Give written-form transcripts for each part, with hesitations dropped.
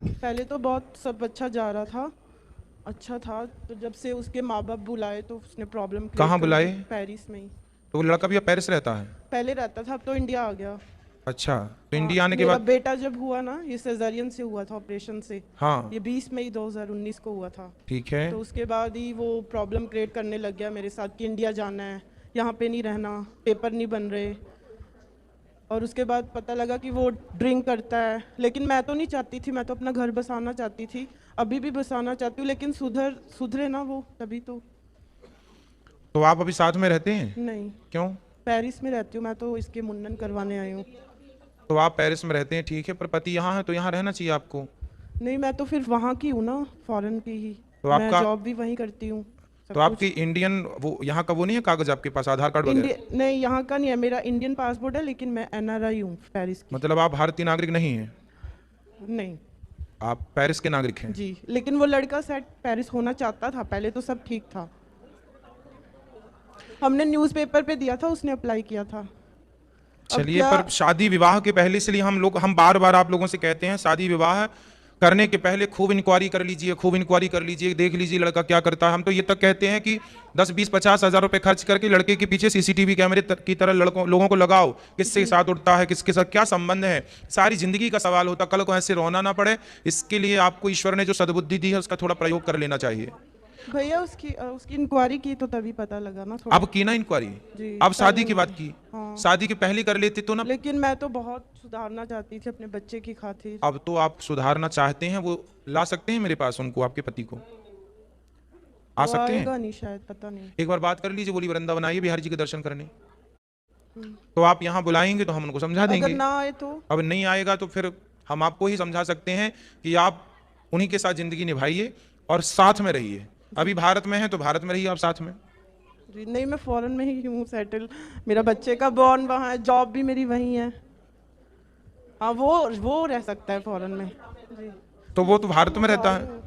पहले तो बहुत सब अच्छा जा रहा था, अच्छा था। तो जब से उसके माँ बाप बुलाए तो उसने प्रॉब्लम क्रिएट कहाँ कर बुलाए? दी, पेरिस में ही। तो वो लड़का भी अब पेरिस रहता है? पहले रहता था, अब तो इंडिया आ गया। अच्छा, तो हाँ, इंडिया आने के मेरा बाद? बेटा जब हुआ ना, ये सेजरियन से हुआ था, ऑपरेशन से। हाँ, ये 20 मई 2019 को हुआ था। ठीक है। तो उसके बाद ही वो प्रॉब्लम क्रिएट करने लग गया मेरे साथ कि इंडिया जाना है, यहाँ पे नहीं रहना, पेपर नहीं बन रहे। और उसके बाद पता लगा कि वो ड्रिंक करता है, लेकिन मैं तो नहीं चाहती थी, मैं तो अपना घर बसाना चाहती थी, अभी भी बसाना चाहती हूँ, लेकिन सुधरे ना वो, तभी तो। तो आप अभी साथ में रहते हैं? नहीं, क्यों? पेरिस में रहती हूँ मैं, तो इसके मुंडन करवाने आई हूँ। तो आप पेरिस में रहते हैं, ठीक है, पर पति यहाँ है तो यहाँ रहना चाहिए आपको। नहीं, मैं तो फिर वहाँ की हूँ ना, फॉरेन की ही। तो मैं आपका, जॉब भी वहीं करती हूँ, तो सब आपकी कुछ। इंडियन वो यहाँ का वो नहीं है कागज आपके पास, आधार कार्ड वगैरह? इंडिया नहीं, यहाँ का नहीं है, मेरा इंडियन पासपोर्ट है, लेकिन मैं एनआरआई हूँ पेरिस की। मतलब आप भारतीय नागरिक नहीं हैं? नहीं आप पेरिस के नागरिक हैं? जी, लेकिन वो लड़का सेट पेरिस होना चाहता था, पहले तो सब ठीक था। हमने न्यूज़पेपर पे दिया था, उसने अप्लाई किया था। अब चलिए, क्या, पर शादी विवाह के पहले, इसलिए हम बार बार आप लोगों से कहते हैं शादी विवाह करने के पहले खूब इंक्वायरी कर लीजिए, खूब इंक्वायरी कर लीजिए, देख लीजिए लड़का क्या करता है। हम तो ये तक कहते हैं कि 10-20-50 हज़ार रुपए खर्च करके लड़के के पीछे सीसीटीवी कैमरे की तरह लोगों को लगाओ, किसके साथ उठता है, किसके साथ क्या संबंध है, सारी जिंदगी का सवाल होता, कल को ऐसे रोना ना पड़े। इसके लिए आपको ईश्वर ने जो सद्बुद्धि दी है उसका थोड़ा प्रयोग कर लेना चाहिए। भैया उसकी इंक्वायरी की तो तभी पता लगा ना थोड़ा। अब की ना इंक्वायरी? जी, अब शादी पहले की बात नहीं। की? हाँ, शादी के पहले कर लेते तो ना। लेकिन मैं तो बहुत सुधारना चाहती थी अपने बच्चे की खातिर। अब तो आप सुधारना चाहते हैं, वो ला सकते हैं मेरे पास उनको, आपके पति को आ वो सकते हैं? आएगा नहीं शायद, पता नहीं। एक बार बात कर लीजिए, बोली वृंदावन आइए बिहारी जी के दर्शन करने। तो आप यहाँ बुलाएंगे तो हम उनको समझा अगर देंगे। ना आए तो? अब नहीं आएगा तो फिर हम आपको ही समझा सकते हैं कि आप उन्हीं के साथ जिंदगी निभाइए और साथ में रहिए। अभी भारत में है तो भारत में रहिए आप साथ में। जी नहीं, मैं फॉरेन में ही हूँ सेटल, मेरा बच्चे का बॉर्न वहाँ है, जॉब भी मेरी वहीं है। हाँ, वो रह सकता है फॉरेन में जी। तो वो तो भारत में रहता है।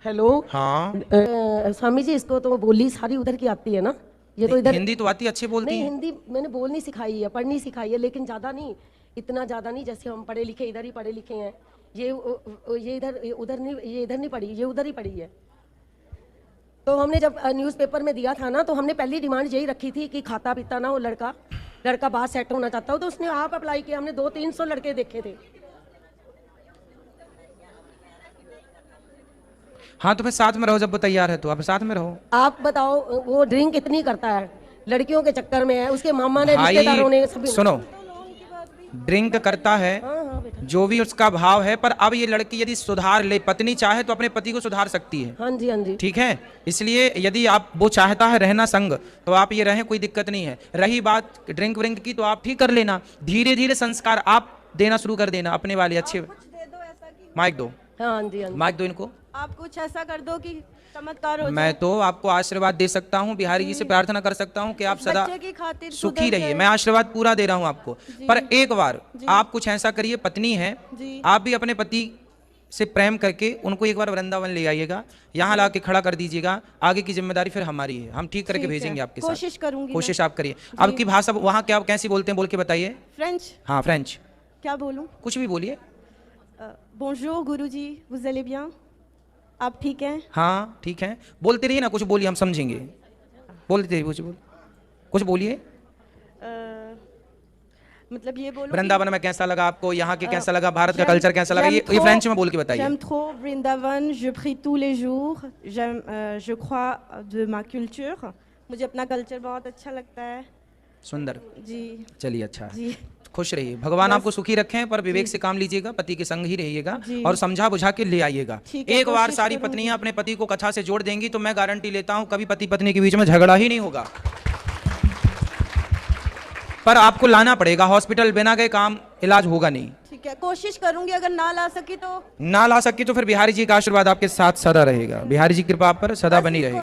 हेलो। हाँ, स्वामी जी, इसको तो बोली सारी उधर की आती है ना, ये तो इधर हिंदी तो आती अच्छे बोलती नहीं, हैं। हिंदी मैंने बोलनी सिखाई है, पढ़नी सिखाई है, लेकिन ज़्यादा नहीं, इतना ज़्यादा नहीं, जैसे हम पढ़े लिखे इधर ही पढ़े लिखे हैं। ये इधर उधर नहीं, ये इधर नहीं पढ़ी, ये उधर ही पढ़ी है। तो हमने जब न्यूज़पेपर में दिया था ना, तो हमने पहली डिमांड यही रखी थी कि खाता पीता ना हो लड़का बाहर सेट होना चाहता हो। तो उसने आप अप्लाई किया, हमने 200-300 लड़के देखे थे। हाँ तो फिर साथ में रहो, जब वो तैयार है तो आप साथ में रहो। आप बताओ, वो ड्रिंक इतनी करता है, लड़कियों के चक्कर में है, उसके मामा ने, रिश्तेदारों ने, सभी। सुनो, ड्रिंक करता है, हाँ बेटा, जो भी उसका भाव है, पर अब ये लड़की यदि सुधार ले, पत्नी चाहे तो अपने पति को सुधार सकती है। हाँ जी, हाँ जी। ठीक है, इसलिए यदि आप, वो चाहता है रहना संग, तो आप ये रहें, कोई दिक्कत नहीं है। रही बात ड्रिंक व्रिंक की, तो आप ठीक कर लेना, धीरे धीरे संस्कार आप देना शुरू कर देना अपने वाले अच्छे। माइक दो, हाँ जी, हाँ जी। माइक दो इनको। आप कुछ ऐसा कर दो कि चमत्कार हो मैं जाए। तो आपको आशीर्वाद दे सकता हूँ, बिहारी जी से प्रार्थना कर सकता हूँ कि आप सदा बच्चे की खातिर सुखी सुधर रहिए। जाए। मैं आशीर्वाद पूरा दे रहा हूँ आपको, पर एक बार आप कुछ ऐसा करिए, पत्नी है, जी। आप भी अपने पति से प्रेम करके उनको एक बार वृंदावन ले आइएगा, यहाँ ला के खड़ा कर दीजिएगा। आगे की जिम्मेदारी फिर हमारी है, हम ठीक करके ठीक है, भेजेंगे आपके साथ। कोशिश करूंगी कोशिश मैं। आप करिए। अब की भाषा वहाँ क्या कैसी बोलते हैं, बोल के बताइए। फ्रेंच हाँ, फ्रेंच, क्या बोलूं? कुछ भी बोलिए। बोंजोर गुरुजी, vous allez bien? आप ठीक हैं? हाँ ठीक है, बोलते रहिए ना, कुछ बोलिए, हम समझेंगे। बोलते रहिए, कुछ बोलिए। मतलब ये बोलूं वृंदावन में कैसा लगा आपको, यहाँ के कैसा लगा, भारत का कल्चर कैसा लगा, ये फ्रेंच में बोल के बताइए। J'aime trop Vrindavan, je prie tous les jours, je crois de ma culture, मुझे अपना कल्चर बहुत अच्छा लगता है सुंदर, जी। चलिए अच्छा है। जी, खुश रहिए, भगवान आपको सुखी रखें, पर विवेक से काम लीजिएगा, पति के संग ही रहिएगा जी। और समझा बुझा के ले आइएगा। ठीक है, एक बार कोशिश सारी करूंगी। पत्नियां अपने पति को कथा से जोड़ देंगी तो मैं गारंटी लेता हूं कभी पति पत्नी के बीच में झगड़ा ही नहीं होगा। पर आपको लाना पड़ेगा हॉस्पिटल, बिना गए काम इलाज होगा नहीं। ठीक है, कोशिश करूंगी, अगर ना ला सकी तो ना ला सकी तो फिर बिहारी जी का आशीर्वाद आपके साथ सदा रहेगा, बिहारी जी की कृपा आप पर सदा बनी रहेगी।